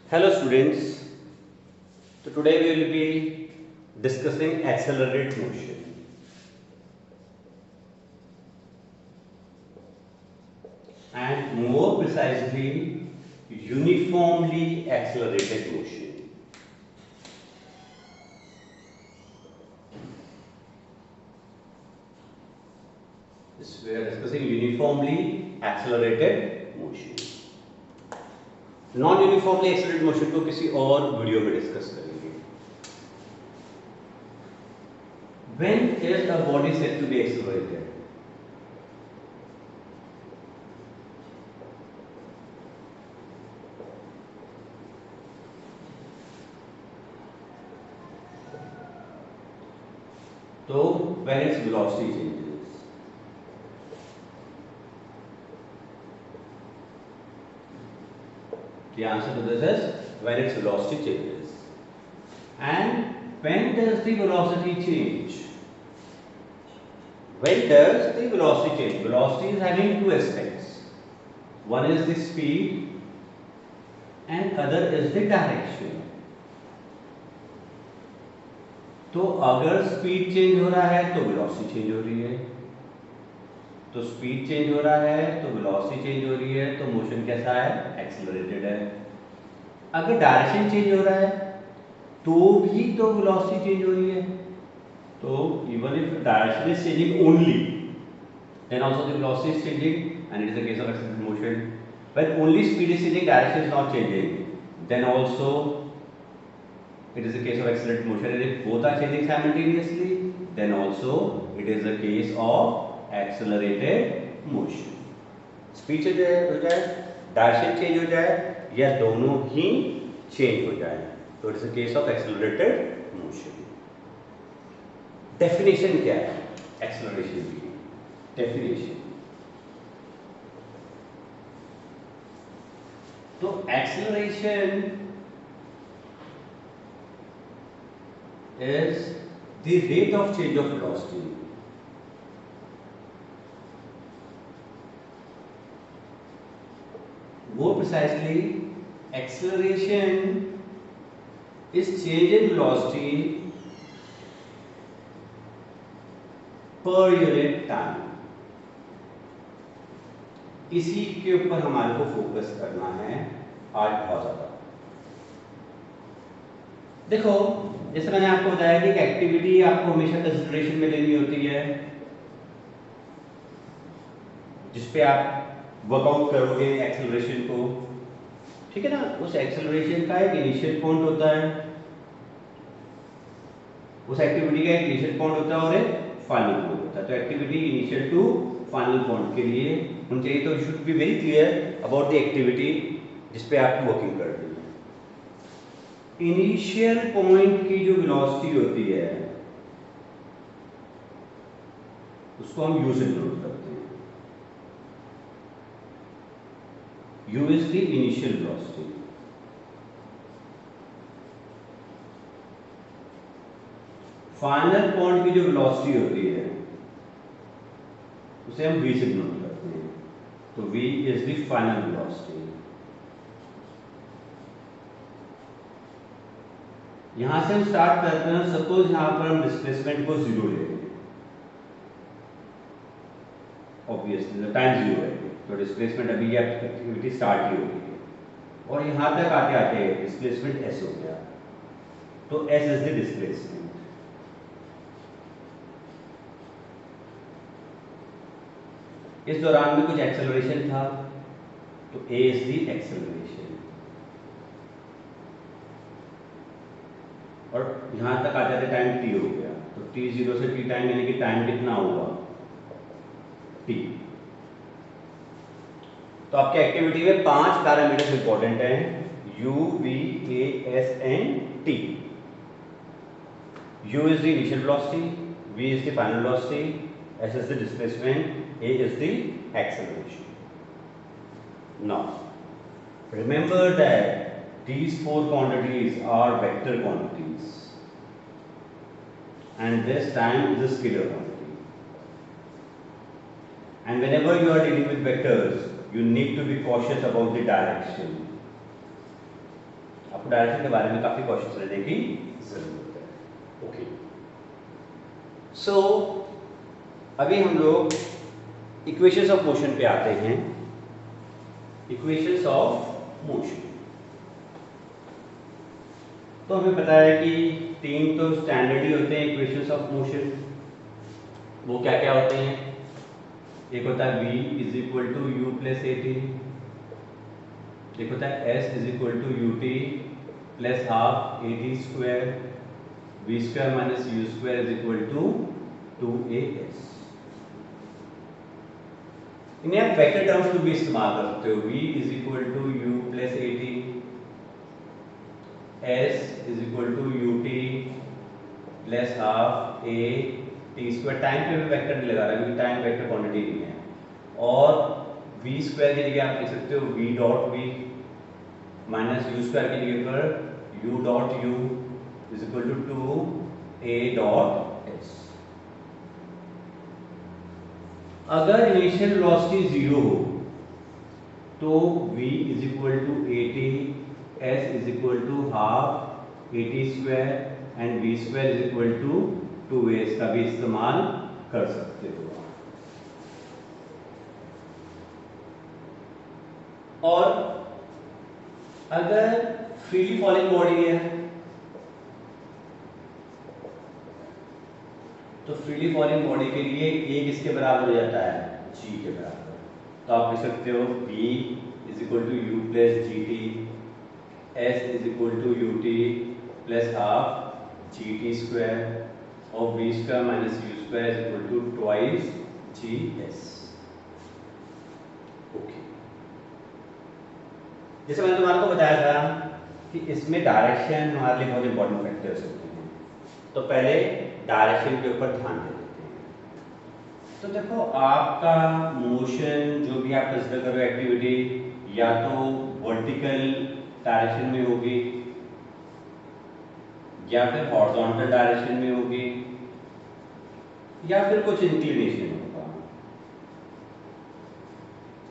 Hello students, so today we will be discussing accelerated motion and more precisely uniformly accelerated motion. We are discussing uniformly accelerated motion. Non uniformly accelerated motion को किसी और video में discuss करेंगे. When is a body said to be accelerated? So when its velocity changes. The answer to this is when its velocity changes. And when does the velocity change? When does the velocity change? Velocity is having two aspects. One is the speed and other is the direction. तो अगर speed change हो रहा है तो velocity change हो रही है. तो स्पीड चेंज हो रहा है तो वेलोसिटी चेंज हो रही है, तो मोशन कैसा है? एक्सेलरेटेड है. अगर डायरेक्शन चेंज हो रहा है तो भी तो वेलोसिटी चेंज हो रही है. तो even if direction is changing only, then also the velocity is changing, and it is the case of accelerated motion. When only speed is changing, direction is not changing, then also it is the case of accelerated motion. And if both are changing simultaneously, then also it is the case of accelerated motion. Speed change हो जाए, direction change हो जाए, या दोनों ही change हो जाए, तो it is the case of accelerated motion. Definition क्या है एक्सेलरेशन की? डेफिनेशन, तो acceleration is the rate of change of velocity. More precisely, acceleration is change in velocity per unit time. इसी के ऊपर हमारे को फोकस करना है आज बहुत ज्यादा. देखो, जैसे मैंने आपको बताया कि एक एक्टिविटी आपको हमेशा कंसिडरेशन में लेनी होती है जिसपे आप वर्कआउट करोगे एक्सेलरेशन को, ठीक है ना. उस एक्सेलरेशन का एक इनिशियल पॉइंट होता है, उस एक्टिविटी का एक इनिशियल पॉइंट होता है और एक फाइनल पॉइंट होता है. तो activity initial to final point के लिए होनी चाहिए. तो you should be very clear about the activity जिसपे आप वर्किंग कर रहे हैं. इनिशियल पॉइंट की जो वेलोसिटी होती है उसको हम यू से डिनोट करते हैं. You is the initial velocity. Final point की जो वेलोसिटी होती है उसे हम वी से डिनोट करते हैं. तो V is the final velocity. यहां से हम स्टार्ट करते हैं. सपोज यहां पर हम डिस्प्लेसमेंट को जीरो ले लेंगे, ऑब्वियसली टाइम जीरो है, तो डिस्प्लेसमेंट अभी ये एक्टिविटी स्टार्ट ही होगी और यहां तक आते आते डिस्प्लेसमेंट एस हो गया. तो एस इज द डिस्प्लेसमेंट. इस दौरान में कुछ एक्सेलरेशन था, तो ए इज द एक्सेलरेशन. और यहां तक आ जाते टाइम टी हो गया, तो टी जीरो से टी टाइम यानी कि टाइम कितना हुआ? टी. तो आपके एक्टिविटी में 5 पैरामीटर्स इंपॉर्टेंट हैं, U, V, A, S and T. U is the initial velocity, V is the final velocity, S is the displacement, A is the acceleration. Now remember that these 4 quantities are vector quantities and this time is a scalar quantity. And whenever you are dealing with vectors, you need to be cautious about the direction. आपको direction के बारे में काफी question लेने की जरूरत है। Okay, सो अभी हम लोग इक्वेशंस ऑफ मोशन पे आते हैं। इक्वेशंस ऑफ मोशन, तो हमें पता है कि 3 तो स्टैंडर्ड ही होते हैं इक्वेशंस ऑफ मोशन। वो क्या क्या होते हैं? एक होता है v is equal to you plus A T, एक होता है s is equal to U T plus half A T square, V square minus you square is equal to 2as। इन्हें आप वेक्टर टर्म्स में भी इस्तेमाल कर सकते हो। v is equal to you plus A T, s is equal to U T plus half A T square. Time पे भी वेक्टर नहीं लगा रहा क्योंकि टाइम वेक्टर क्वांटिटी नहीं है। और वी स्क्वायर की जगह आप लिख सकते हो V dot V minus you square की जगह पर U dot U is equal to 2a dot S. अगर इनिशियल वेलोसिटी 0 हो तो v is equal to A T, S is equal to half A T square and V square is equal to 2a का भी इस्तेमाल कर सकते हो। और अगर फ्रीली फॉलिंग बॉडी है तो फ्रीली फॉलिंग बॉडी के लिए a किसके बराबर हो जाता है? g के बराबर। तो आप लिख सकते हो v is equal to you plus g t, S is equal to U T plus half g t square और v square minus you square is equal to twice g s. Okay, जैसे मैंने तुम्हारे को बताया था कि इसमें direction हमारे लिए बहुत इंपॉर्टेंट फैक्टर्स होते हैं। तो पहले डायरेक्शन के ऊपर ध्यान दे देते हैं। तो देखो, आपका मोशन जो भी आप कंसिडर करो एक्टिविटी, या तो वर्टिकल डायरेक्शन में होगी या फिर हॉरिजॉन्टल डायरेक्शन में होगी या फिर कुछ इंक्लिनेशन होगा,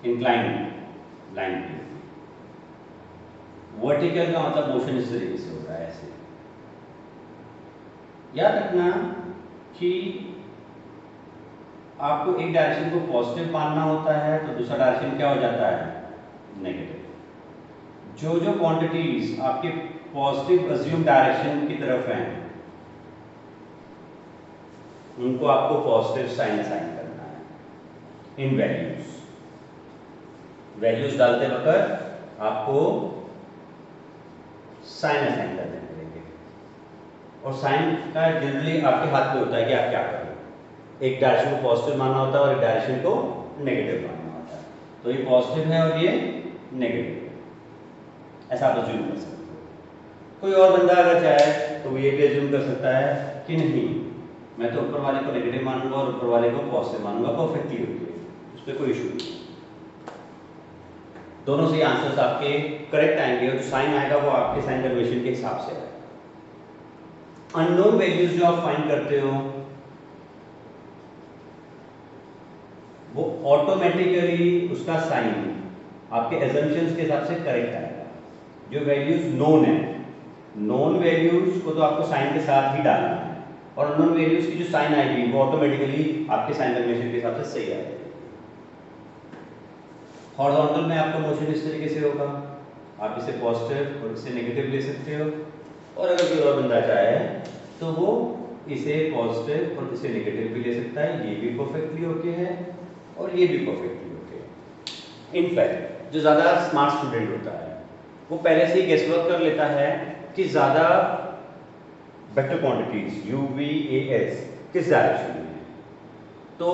इंक्लाइन लाइन पे। वर्टिकल का मतलब मोशन इस तरीके से हो रहा है, ऐसे। याद रखना कि आपको एक डायरेक्शन को पॉजिटिव मानना होता है तो दूसरा डायरेक्शन क्या हो जाता है? नेगेटिव। जो जो क्वांटिटीज आपके पॉजिटिव अज्यूम डायरेक्शन की तरफ हैं उनको आपको पॉजिटिव साइन असाइन करना है इन वैल्यूज। वैल्यूज डालते वक्त आपको साइन असाइन करने पड़ेंगे और साइन का जनरली आपके हाथ में होता है कि आप क्या करें। एक डायरेक्शन को पॉजिटिव मानना होता है और एक डायरेक्शन को नेगेटिव मानना होता है। तो ये पॉजिटिव है और ये नेगेटिव है, ऐसा आप अज्यूम कर सकते हो। कोई और बंदा अगर चाहे तो वो ये भी अज्यूम कर सकता है कि नहीं, मैं तो ऊपर वाले को नेगेटिव मानूंगा और ऊपर वाले को पॉजिटिव मानूंगा, परफेक्टली होती है, उस पर कोई इशू नहीं। दोनों से आंसर्स आपके करेक्ट आएंगे और जो साइन आएगा वो आपके साइन कन्वेंशन के हिसाब से आएगा। अननोन वैल्यूज जो आप फाइंड करते हो वो ऑटोमेटिकली उसका साइन आपके एजम्पशंस के हिसाब से करेक्ट आएगा। जो वैल्यूज नोन है, नोन वैल्यूज को तो आपको साइन के साथ ही डालना है और अननोन वैल्यूज की जो साइन आएगी वो ऑटोमेटिकली आपके साइन कन्वेंशन के हिसाब से सही आएगी। हॉरिजॉन्टल में आपका मोशन इस तरीके से होगा, आप इसे पॉजिटिव और इसे नेगेटिव ले सकते हो। और अगर कोई और बंदा चाहे तो वो इसे पॉजिटिव और इसे नेगेटिव भी ले सकता है। ये भी परफेक्टली ओके है और ये भी परफेक्टली ओके है। इनफैक्ट जो ज़्यादा स्मार्ट स्टूडेंट होता है वो पहले से ही गेस वर्क कर लेता है कि ज़्यादा vector quantities you V A S किस डायरेक्शन में है। तो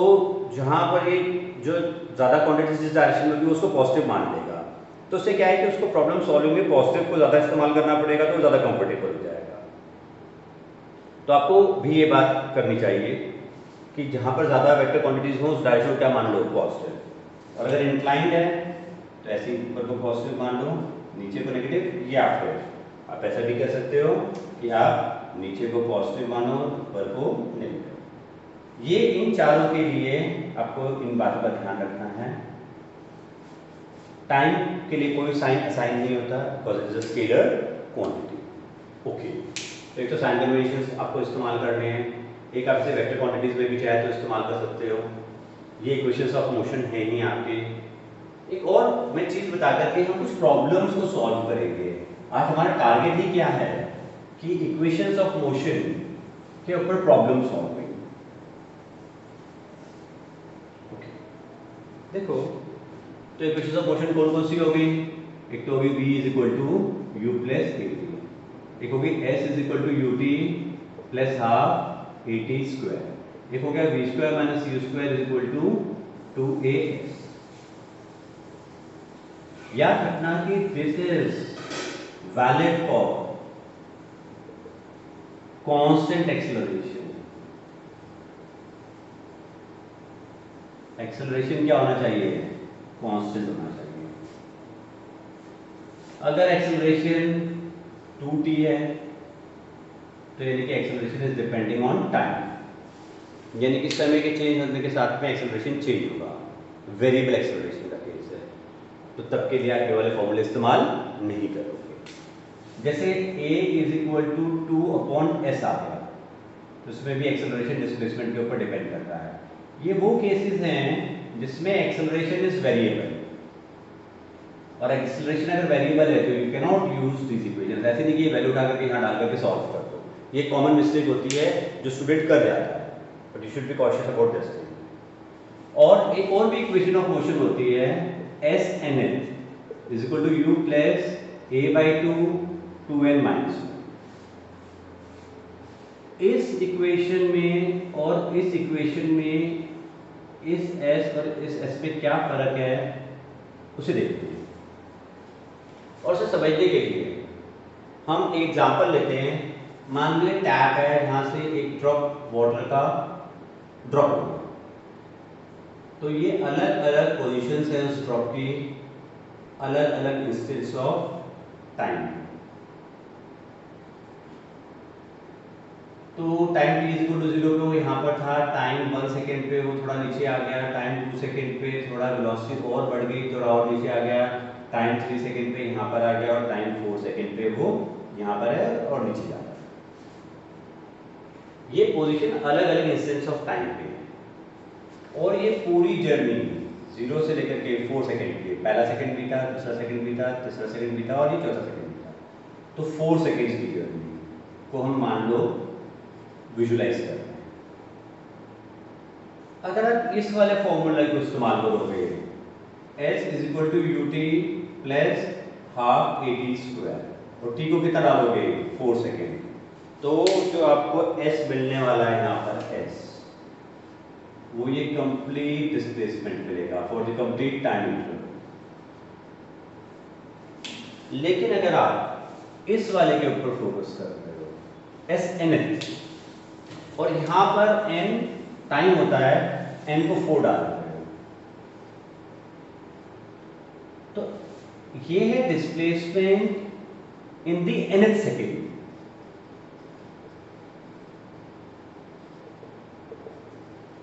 जहाँ पर ये जो ज़्यादा क्वांटिटीज जिस डायरेक्शन में होगी उसको पॉजिटिव मान लेगा। तो उससे क्या है कि उसको प्रॉब्लम सॉल्विंग में पॉजिटिव को ज़्यादा इस्तेमाल करना पड़ेगा तो ज़्यादा कंफर्टेबल हो जाएगा। तो आपको भी ये बात करनी चाहिए कि जहाँ पर ज़्यादा वेक्टर क्वांटिटीज हो उस डायरेक्शन को क्या मान लो? पॉजिटिव। और अगर इंक्लाइंड है तो ऐसे ऊपर को पॉजिटिव मान लो, नीचे को नेगेटिव, या फिर आप ऐसा भी कर सकते हो कि आप नीचे को पॉजिटिव मानो, ऊपर को नेगेटिव। ये इन चारों के लिए आपको इन बातों का ध्यान रखना है। टाइम के लिए कोई साइन असाइन नहीं होता because it is a scalar quantity. Okay, तो एक तो साइन कन्वेंशंस आपको इस्तेमाल करने हैं, एक आपसे वेक्टर क्वांटिटीज में भी चाहे तो इस्तेमाल कर सकते हो। ये इक्वेशंस ऑफ मोशन है ही आपके। एक और मैं चीज बता करके हम कुछ प्रॉब्लम्स को सॉल्व करेंगे। आज हमारा टारगेट ही क्या है कि इक्वेशंस ऑफ मोशन के ऊपर प्रॉब्लम सॉल्व करेंगे। ओके, देखो तो इक्वेशंस ऑफ मोशन कौन कौन सी होगी? एक तो होगी v is equal to you plus A T, एक होगी s is equal to U T plus half A T square, एक हो गया v square minus you square is equal to 2as। याद रखना कि this is valid for constant acceleration. Acceleration क्या होना चाहिए? कांस्टेंट होना चाहिए। अगर एक्सेलरेशन 2t है तो यानी कि acceleration is depending on time, यानी कि समय के चेंज होने के साथ में एक्सेलरेशन चेंज होगा। वेरिएबल एक्सेलरेशन का केस है तो तब के लिए आप ये वाले फॉर्मूले इस्तेमाल नहीं करोगे। जैसे a is equal to 2/s आ गया तो इसमें भी एक्सेलरेशन डिस्प्लेसमेंट के ऊपर डिपेंड करता है। ये वो केसेस हैं जिसमें एक्सेलरेशन इज वेरिएबल, और एक्सेलरेशन अगर वेरिएबल है तो you can not use this equation. ऐसे नहीं कि ये वैल्यू उठा करके यहाँ डाल करके सॉल्व कर दो, ये कॉमन मिस्टेक होती है जो स्टूडेंट कर जाता है, but you should be cautious about this thing. और एक और भी इक्वेशन ऑफ मोशन होती है S N N is equal to you plus A by two 2n minus. इस इक्वेशन में और इस इक्वेशन में इस s और इस s में क्या फर्क है उसे देखते हैं। और उसे समझने के लिए हम एक एग्जांपल लेते हैं। मान लो टैप है, यहां से एक ड्रॉप वाटर का ड्रॉप होगा, तो ये अलग अलग पोजीशंस हैं उस ड्रॉप की, अलग अलग इंस्टेंस ऑफ टाइम। तो time t is equal to 0 पे वो यहाँ पर था, टाइम 1 सेकेंड पे वो थोड़ा नीचे आ गया, टाइम 2 सेकेंड पे थोड़ा वेलोसिटी और बढ़ गई, थोड़ा और नीचे आ गया, टाइम 3 सेकेंड पे यहाँ पर आ गया, और टाइम 4 सेकेंड पे वो यहाँ पर है और नीचे जा रहा है। ये पोजीशन अलग अलग इंस्टेंस ऑफ टाइम पे है। और ये पूरी जर्नी 0 से लेकर के 4 सेकेंड की, पहला सेकेंड भी था, दूसरा सेकेंड भी था, तीसरा सेकेंड भी था और ये चौथा सेकेंड भी था। तो 4 सेकेंड्स की जर्नी को हम मान लो विजुलाइज करते हैं। अगर आप इस वाले फॉर्मूला को इस्तेमाल करोगे s is equal to U T plus half A T square, और t को कितना डालोगे 4 सेकेंड, तो जो आपको s मिलने वाला है यहाँ पर s, वो ये कंप्लीट डिस्प्लेसमेंट मिलेगा for the complete time interval. लेकिन अगर आप इस वाले के ऊपर फोकस करते हो एस एन एच, और यहां पर n टाइम होता है, n को 4 डाल रहे हो, तो ये है displacement in the nth second.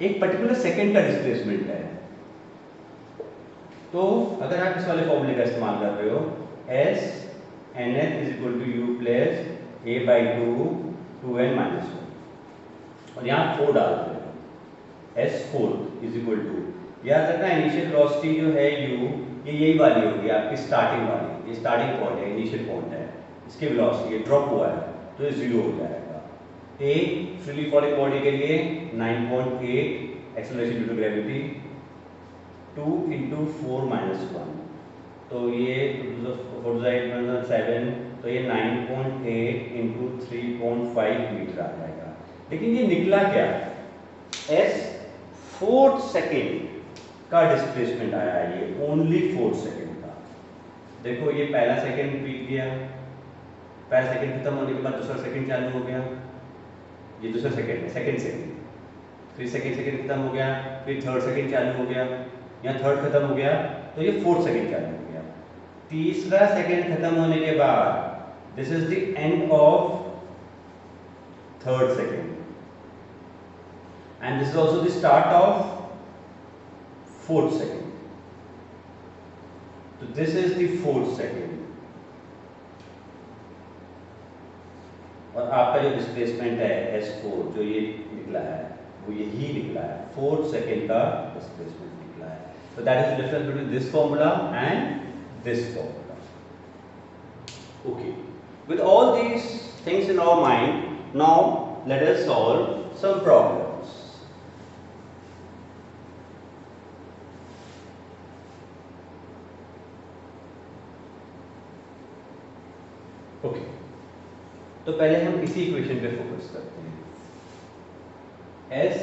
एक पर्टिकुलर सेकेंड का डिस्प्लेसमेंट है। तो अगर आप इस वाले फॉर्मूले का इस्तेमाल कर रहे हो s nth is equal to you plus A by two 2n minus 1, और यहाँ 4 डाल रहे हो, s4 इज इक्वल टू, याद रखना इनिशियल वेलोसिटी जो है u, ये यही वाली होगी आपकी स्टार्टिंग वाली, ये स्टार्टिंग पॉइंट है, इनिशियल पॉइंट है, इसकी वेलोसिटी ये ड्रॉप हुआ है तो ये 0 हो जाएगा। a फ्रीली फॉलिंग बॉडी के लिए 9.8 acceleration due to gravity, 2 into 4 minus 1, तो ये 7, तो ये 9.8 into 3.5 मीटर आ जाएगा। लेकिन ये निकला क्या? s 4 सेकेंड का डिस्प्लेसमेंट आया है, ये ओनली 4 सेकेंड का। देखो ये पहला सेकेंड बीत गया, पहला सेकेंड खत्म होने के बाद दूसरा सेकेंड चालू हो गया, ये दूसरा सेकेंड है, सेकेंड सेकेंड, फिर सेकेंड खत्म हो गया, फिर थर्ड सेकेंड चालू हो गया, यहाँ थर्ड खत्म हो गया तो ये 4th सेकेंड चालू हो गया। तीसरा सेकेंड खत्म होने के बाद this is the end of 3rd second, and this is also the start of 4th second, तो this is the 4th second. और आपका जो डिस्प्लेसमेंट है S4 जो ये निकला है वो यही निकला है, 4 सेकेंड का डिस्प्लेसमेंट निकला है। तो that is the difference between this formula and this formula. Okay, with all these things in our mind, now let us solve some problems. Okay, तो पहले हम इसी इक्वेशन पे फोकस करते हैं। S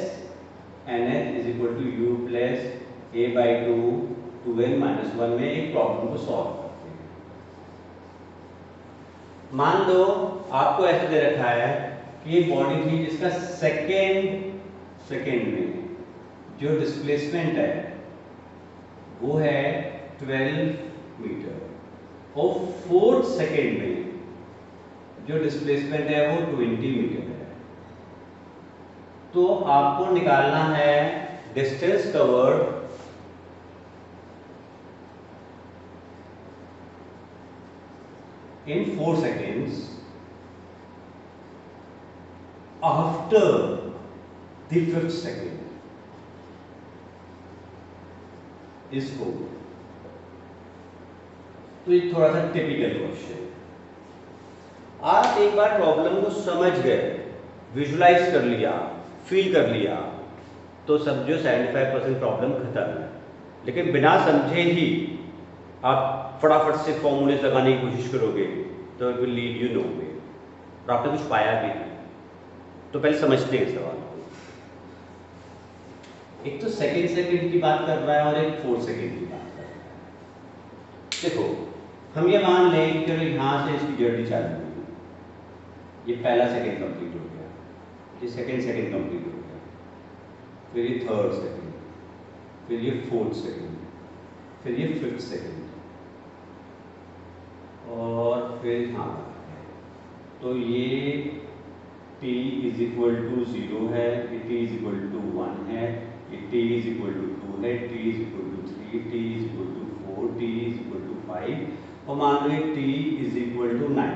NH is equal to you plus a by 2n minus 1 में एक problem को सॉल्व करते हैं। मान लो आपको ऐसे दे रखा है कि एक बॉडी थी जिसका सेकेंड में जो डिस्प्लेसमेंट है वो है 12 मीटर और 4 सेकेंड में जो डिस्प्लेसमेंट है वो 20 मीटर है। तो आपको निकालना है distance covered in 4 seconds after the 5th second is 4। तो ये थोड़ा सा टिपिकल क्वेश्चन। आप एक बार प्रॉब्लम को समझ गए, विजुलाइज कर लिया, फील कर लिया, तो समझो 75% प्रॉब्लम खत्म है। लेकिन बिना समझे ही आप फटाफट से फॉर्मूलेज लगाने की कोशिश करोगे तो it will lead you nowhere और आपने कुछ पाया भी नहीं। तो पहले समझते हैं सवाल को। एक तो सेकेंड की बात कर रहा है और एक 4 सेकेंड की बात कर रहा है। देखो, हम ये मान लें कि चलो यहाँ से इसकी जर्नी चालू हुई, ये पहला सेकेंड कंप्लीट हो गया, ये सेकेंड कंप्लीट हो गया, फिर ये 3rd सेकेंड, फिर ये 4th सेकेंड, फिर ये 5th सेकेंड और फिर यहाँ। तो ये t इज इक्वल टू 0 है, ये t इज इक्वल टू 1 है, ये t इज इक्वल टू 2 है, t is equal to 3, t is equal to 4, t is equal to 5 और मान लो t is equal to 9।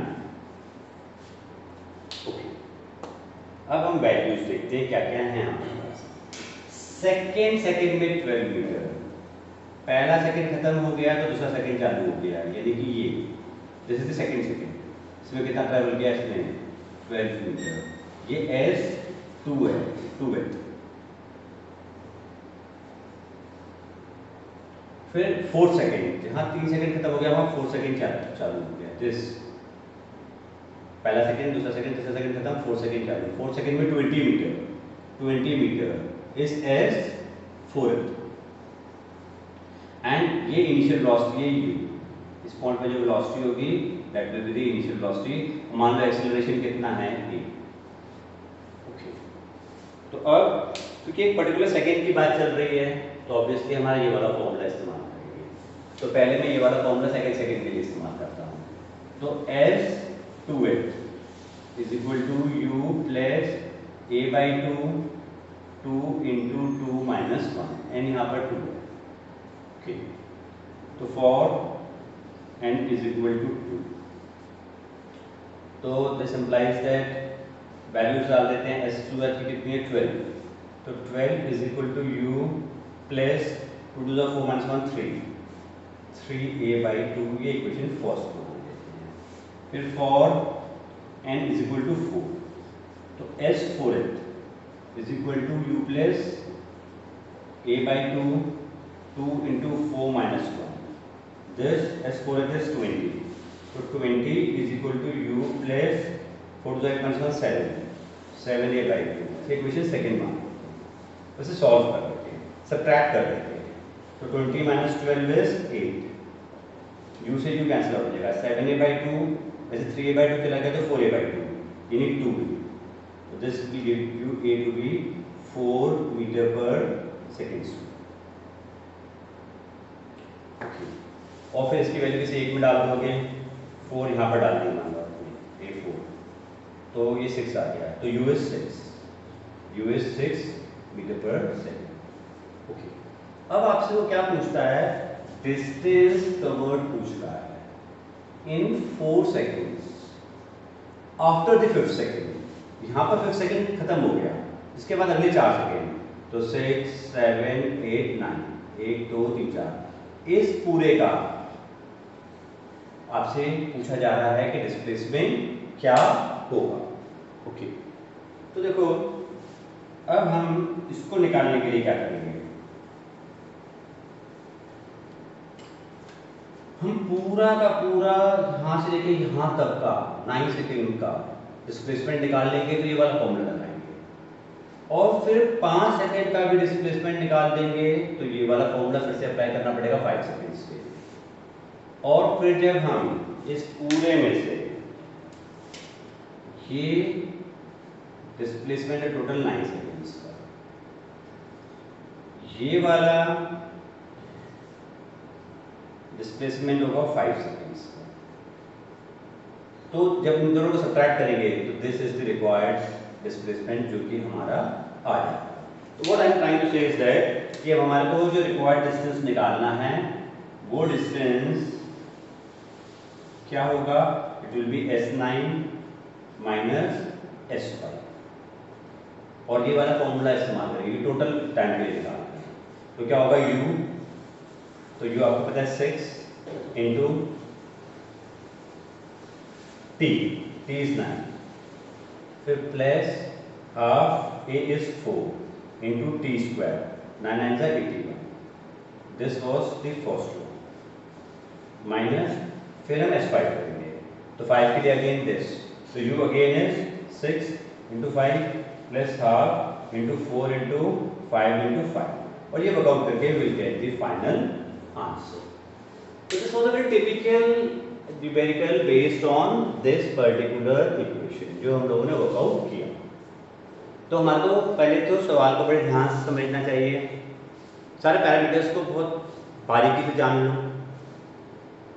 Okay, अब हम वैल्यूज देखते हैं क्या क्या है हमारे पास। सेकेंड में 12 मीटर, पहला सेकेंड खत्म हो गया तो दूसरा सेकेंड चालू हो गया, यानी कि ये दिस इज द सेकेंड इसमें कितना ट्रैवल किया इसने 12 मीटर। ये S2 है, 2th। फिर 4 सेकेंड, जहाँ 3 सेकेंड खत्म हो गया वहाँ 4 सेकेंड चालू हो गया। दिस पहला सेकेंड, दूसरा सेकेंड, तीसरा सेकेंड खत्म, 4 सेकेंड चालू। 4 सेकेंड में 20 मीटर इस S4th एंड ये इनिशियल वेलोसिटी है u। इस पॉइंट पे जो वेलोसिटी होगी that will be the initial velocity. मान लो एक्सेलरेशन कितना है a। ओके, तो अब क्योंकि एक पर्टिकुलर सेकेंड की बात चल रही है तो ऑब्वियसली हमारा ये वाला फॉर्मूला इस्तेमाल करेंगे। तो पहले मैं ये वाला फॉर्मूला सेकेंड के लिए इस्तेमाल करता हूँ। तो S2th is equal to u plus a by 2 into 2 minus 1 N यहाँ पर 2 है। ओके, तो for n is equal to 2, तो दिस इम्प्लाइज दैट वैल्यूज डाल देते हैं। S2 की कितनी है 12, तो 12 is equal to u plus 2 to the 4 minus 1 3a by 2, ये इक्वेशन फर्स्ट को मान लेते हैं। फिर for n is equal to 4, तो S4th is equal to u plus a by 2 into 4 minus 1, this S4th is 20, so 20 is equal to u plus 4 to the minus 1 7a by 2। Equation second मान उसे solve कर लेते हैं, subtract कर लेते हैं। तो 20 minus 12 is 8, u से u कैंसिल हो जाएगा, 7a by 2 वैसे 3a by 2 चला गया तो 4a by 2, you need 2b, so this will give you a to be 4 meter per second। और फिर इसकी वैल्यू किसी एक में डाल दोगे, 4 यहाँ पर डाल दी मान लो आपने A4, तो ये 6 आ गया, तो u is 6 metre per second. Okay, अब आपसे वो क्या पूछता है, डिस्टेंस कवर्ड पूछ रहा है इन 4 seconds after the 5th second, यहाँ पर 5th सेकेंड खत्म हो गया, इसके बाद अगले 4 सेकेंड, तो 6 7 8 9, 1 2 3 4, इस पूरे का आपसे पूछा जा रहा है कि डिस्प्लेसमेंट क्या होगा। ओके, तो देखो अब हम इसको निकालने के लिए क्या करेंगे, हम पूरा का पूरा यहाँ से लेके यहाँ तक का 9 सेकेंड का डिस्प्लेसमेंट निकाल लेंगे, तो ये वाला फॉर्मूला लगाएंगे, और फिर 5 सेकेंड का भी डिस्प्लेसमेंट निकाल देंगे, तो ये वाला फॉर्मूला फिर से अप्लाई करना पड़ेगा 5 सेकेंड्स के। और फिर जब हम इस पूरे में से ये डिस्प्लेसमेंट है टोटल 9 सेकेंड्स का, ये वाला डिस्प्लेसमेंट होगा 5 सेकेंड्स का, तो जब इन दोनों को सब्ट्रैक्ट करेंगे तो this is the required displacement जो कि हमारा आ जाएगा। तो what I am trying to say is that कि अब हमारे को जो रिक्वायर्ड डिस्टेंस निकालना है वो डिस्टेंस क्या होगा, it will be S9 minus S5, और ये वाला फॉर्मूला इस्तेमाल करेंगे टोटल टाइम के लिए निकालना है। तो क्या होगा U, तो U आपको पता है 6 इंटू T इज 9, फिर plus half A is 4 into T square, 9 9 जा 81, this was the first row, minus फिर हम S5 करेंगे, तो 5 के लिए अगेन दिस, तो U again is 6 into 5 plus half into 4 into 5 into 5, और ये वर्कआउट करके will get the final answer. So this was a very typical numerical based on this particular equation जो हम लोगों ने वर्कआउट किया। तो हमारे को पहले तो सवाल को बड़े ध्यान से समझना चाहिए, सारे पैरामीटर्स को बहुत बारीकी से जान लो,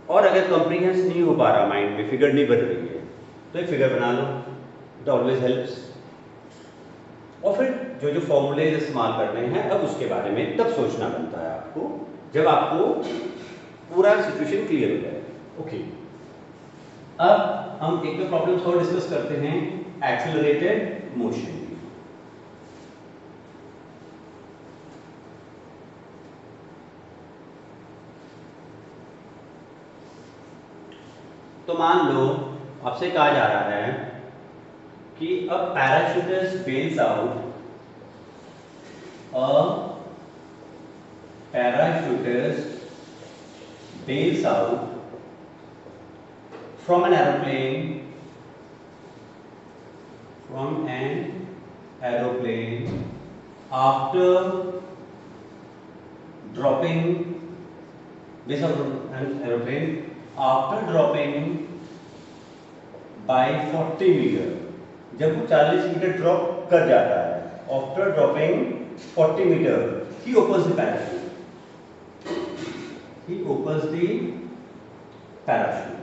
और अगर कॉम्प्रिहेंस नहीं हो पा रहा, माइंड में फिगर नहीं बन रही है, तो एक फिगर बना लो, इट ऑलवेज हेल्प्स। और फिर जो जो फॉर्मूले इस्तेमाल करने हैं अब उसके बारे में तब सोचना बनता है आपको, जब आपको पूरा सिचुएशन क्लियर हो जाए। ओके, अब हम एक दो प्रॉब्लम्स और डिस्कस करते हैं एक्सेलरेटेड मोशन की। तो मान लो आपसे कहा जा रहा है कि a parachutist bails out, bails out from an aeroplane after dropping by 40 metre, जब वो 40 मीटर ड्रॉप कर जाता है, after dropping 40 metre he opens the parachute.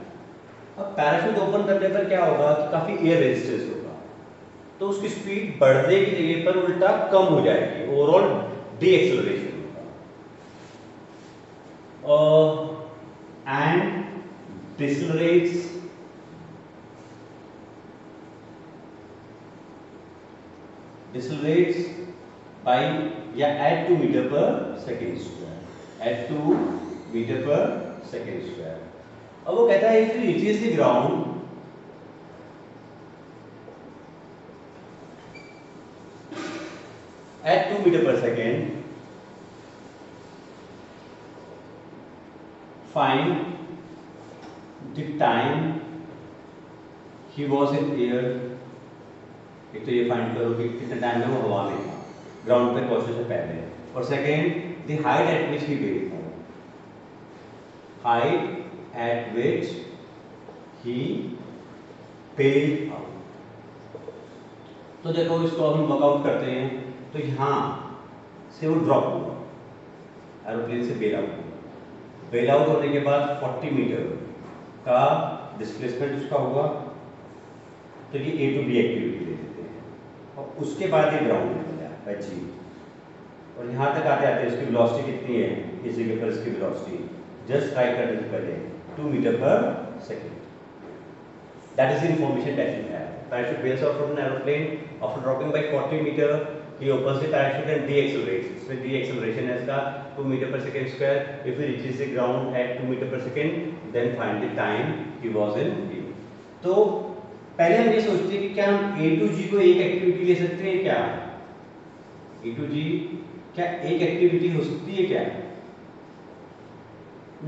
अब पैराशूट ओपन करने पर क्या होगा कि काफी एयर रेजिस्टेंस होगा, तो उसकी स्पीड बढ़ने की जगह पर उल्टा कम हो जाएगी, ओवरऑल डीएक्सेलरेशन होगा, एंड डिसलरेट्स बाय या at 2 metre per second square, at 2 metre per second square. अब वो कहता है if it reaches the ground at 2 metre per second, find the time he was in air. एक तो ये find करो कि कितने टाइम में वो हवा में था, ग्राउंड पे पहुंचने से पहले, और second the height at which he bailed out, height at which he bailed out। तो देखो इसको हम वर्कआउट करते हैं, तो यहाँ से वो ड्रॉप हुआ, एरोप्लेन से बेल आउट हुआ, बेल आउट होने के बाद 40 मीटर का डिस्प्लेसमेंट उसका हुआ, तो ये A to B एक्टिविटी ले लेते हैं, और उसके बाद ये ग्राउंड में मिला अचीव, और यहाँ तक आते आते इसकी वेलोसिटी कितनी है, इस जगह पर इसकी वेलोसिटी जस्ट ट्राई करने से पहले 2 metre per second. That is the information that you have. Parachute bails out from an aeroplane after dropping by 40 meter. He opens the parachute and deaccelerates. So deacceleration है इसका 2 meter per second square. If he reaches the ground at 2 meter per second, then find the time he was in view. तो पहले हम ये सोचते हैं कि क्या हम A to G को एक एक्टिविटी ले सकते हैं क्या? A to G क्या एक एक्टिविटी हो सकती है क्या?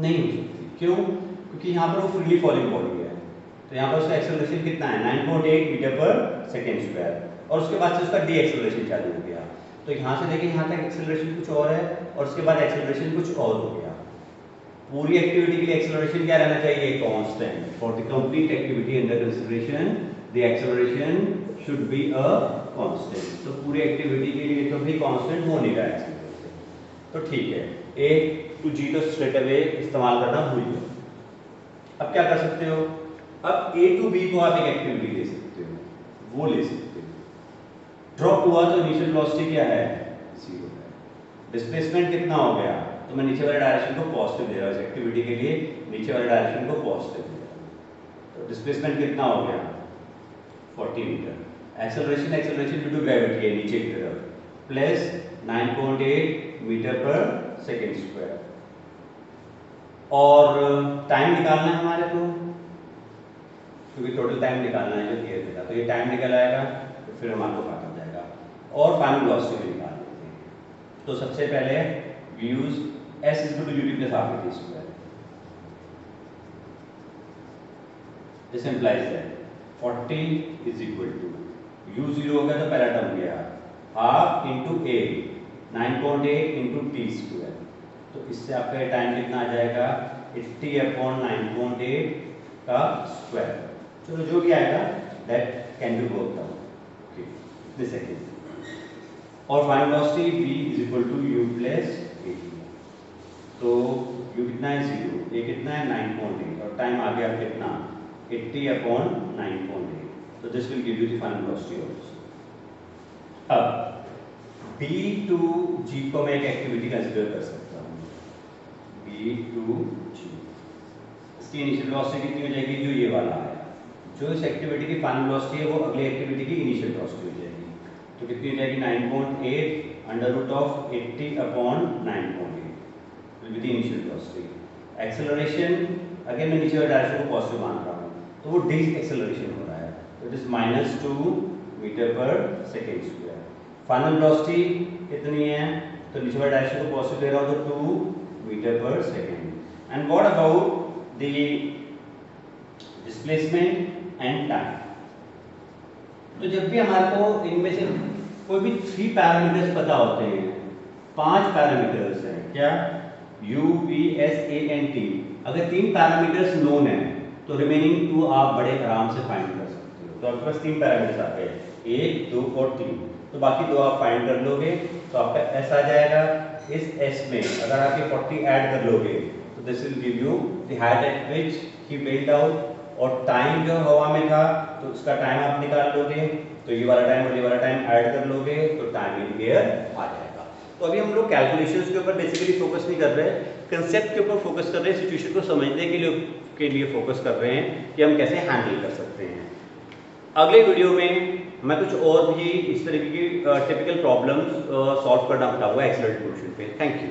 नहीं हो सकती। क्यों? क्योंकि यहाँ पर वो फ्रीली फॉलिंग बॉडी है, तो यहाँ पर उसका एक्सेलरेशन कितना है 9.8 मीटर पर सेकेंड स्क्वायर, और उसके बाद से उसका डी एक्सेलरेशन चालू हो गया। तो यहाँ से देखिए यहाँ तक एक्सेलरेशन कुछ और है और उसके बाद एक्सेलरेशन कुछ और हो गया। पूरी एक्टिविटी के लिए एक्सेलरेशन क्या रहना चाहिए? Constant. For the complete activity under consideration the acceleration should be a constant. तो पूरी एक्टिविटी के लिए तो भी कांस्टेंट हो नहीं रहा है एक्सेलरेशन, तो ठीक है A to G तो स्ट्रेट अवे इस्तेमाल करना भूल जाओ। अब क्या कर सकते हो? अब A to B को आप एक एक्टिविटी ले सकते हो, वो ले सकते हो। ड्रॉप हुआ तो इनिशियल वेलोसिटी क्या है? 0 है। डिस्प्लेसमेंट कितना हो गया? तो मैं नीचे वाले डायरेक्शन को पॉजिटिव दे रहा हूं, इस एक्टिविटी के लिए नीचे वाले डायरेक्शन को पॉजिटिव दे रहा हूं। तो डिस्प्लेसमेंट कितना हो गया? 40 metre. Acceleration due to gravity है नीचे की तरफ plus 9.8 metre per second square. और टाइम निकालना है हमारे को, क्योंकि टोटल टाइम निकालना है जो दिया था, तो ये टाइम निकल आएगा तो फिर हमारे को पता हो जाएगा। और फाइनल वेलोसिटी भी निकाल लेते हैं। तो सबसे पहले we use s is equal to ut plus r t square. This implies that 40 is equal to u 0 हो गया तो पहला टर्म गया half into a 9.8 into T square. तो इससे आपका टाइम कितना आ जाएगा 80/9.8 का स्क्वायर। चलो जो भी आएगा that can be worked out. Okay इतने सेकंड। और final velocity v is equal to u plus a। तो u कितना है 0, a कितना है 9.8 और टाइम आ गया कितना 80/9.8। तो this will give you the final velocity also. अब B to G को मैं एक एक्टिविटी कंसीडर कर सकता हूँ। B to G इसकी इनिशियल वेलोसिटी कितनी हो जाएगी? जो ये वाला है, जो इस एक्टिविटी की फाइनल वेलोसिटी है वो अगली एक्टिविटी की इनिशियल वेलोसिटी हो जाएगी। तो कितनी हो जाएगी 9.8 under root of 80/9.8 will be the initial velocity. Acceleration again मैं नीचे वाले डायरेक्शन को पॉजिटिव मान रहा हूँ, तो वो डी एक्सेलरेशन हो रहा है, तो it is -2 metre per second square. Final velocity कितनी है? तो नीचे वाले डायरेक्शन को पॉजिटिव दे रहा हूं तो 2 metre per second. And what about the displacement and time? तो जब भी हमारे को इनमें से कोई भी 3 पैरामीटर्स पता होते हैं, 5 पैरामीटर्स हैं क्या? U, V, S, A and T। अगर 3 पैरामीटर्स नोन है तो रिमेनिंग 2 आप बड़े आराम से फाइंड कर सकते हो। तो आपके पास 3 पैरामीटर्स आते हैं 1, 2 और 3, तो बाकी 2 आप फाइंड कर लोगे तो आपका S आ जाएगा। इस S में अगर आप ये 40 ऐड कर लोगे तो this will give you the height at which he belt out, और टाइम जो हवा में था तो उसका टाइम आप निकाल लोगे, तो ये वाला टाइम और ये वाला टाइम ऐड कर लोगे तो टाइम इन हियर आ जाएगा। तो अभी हम लोग कैलकुलेशंस के ऊपर बेसिकली फोकस नहीं कर रहे, कंसेप्ट के ऊपर फोकस कर रहे हैं, सिचुएशन को समझने के लिए फोकस कर रहे हैं कि हम कैसे हैंडल कर सकते हैं। अगले वीडियो में मैं कुछ और भी इस तरीके की टिपिकल प्रॉब्लम्स सॉल्व करना बताऊंगा एक्सेलरेटेड मोशन पे। Thank you.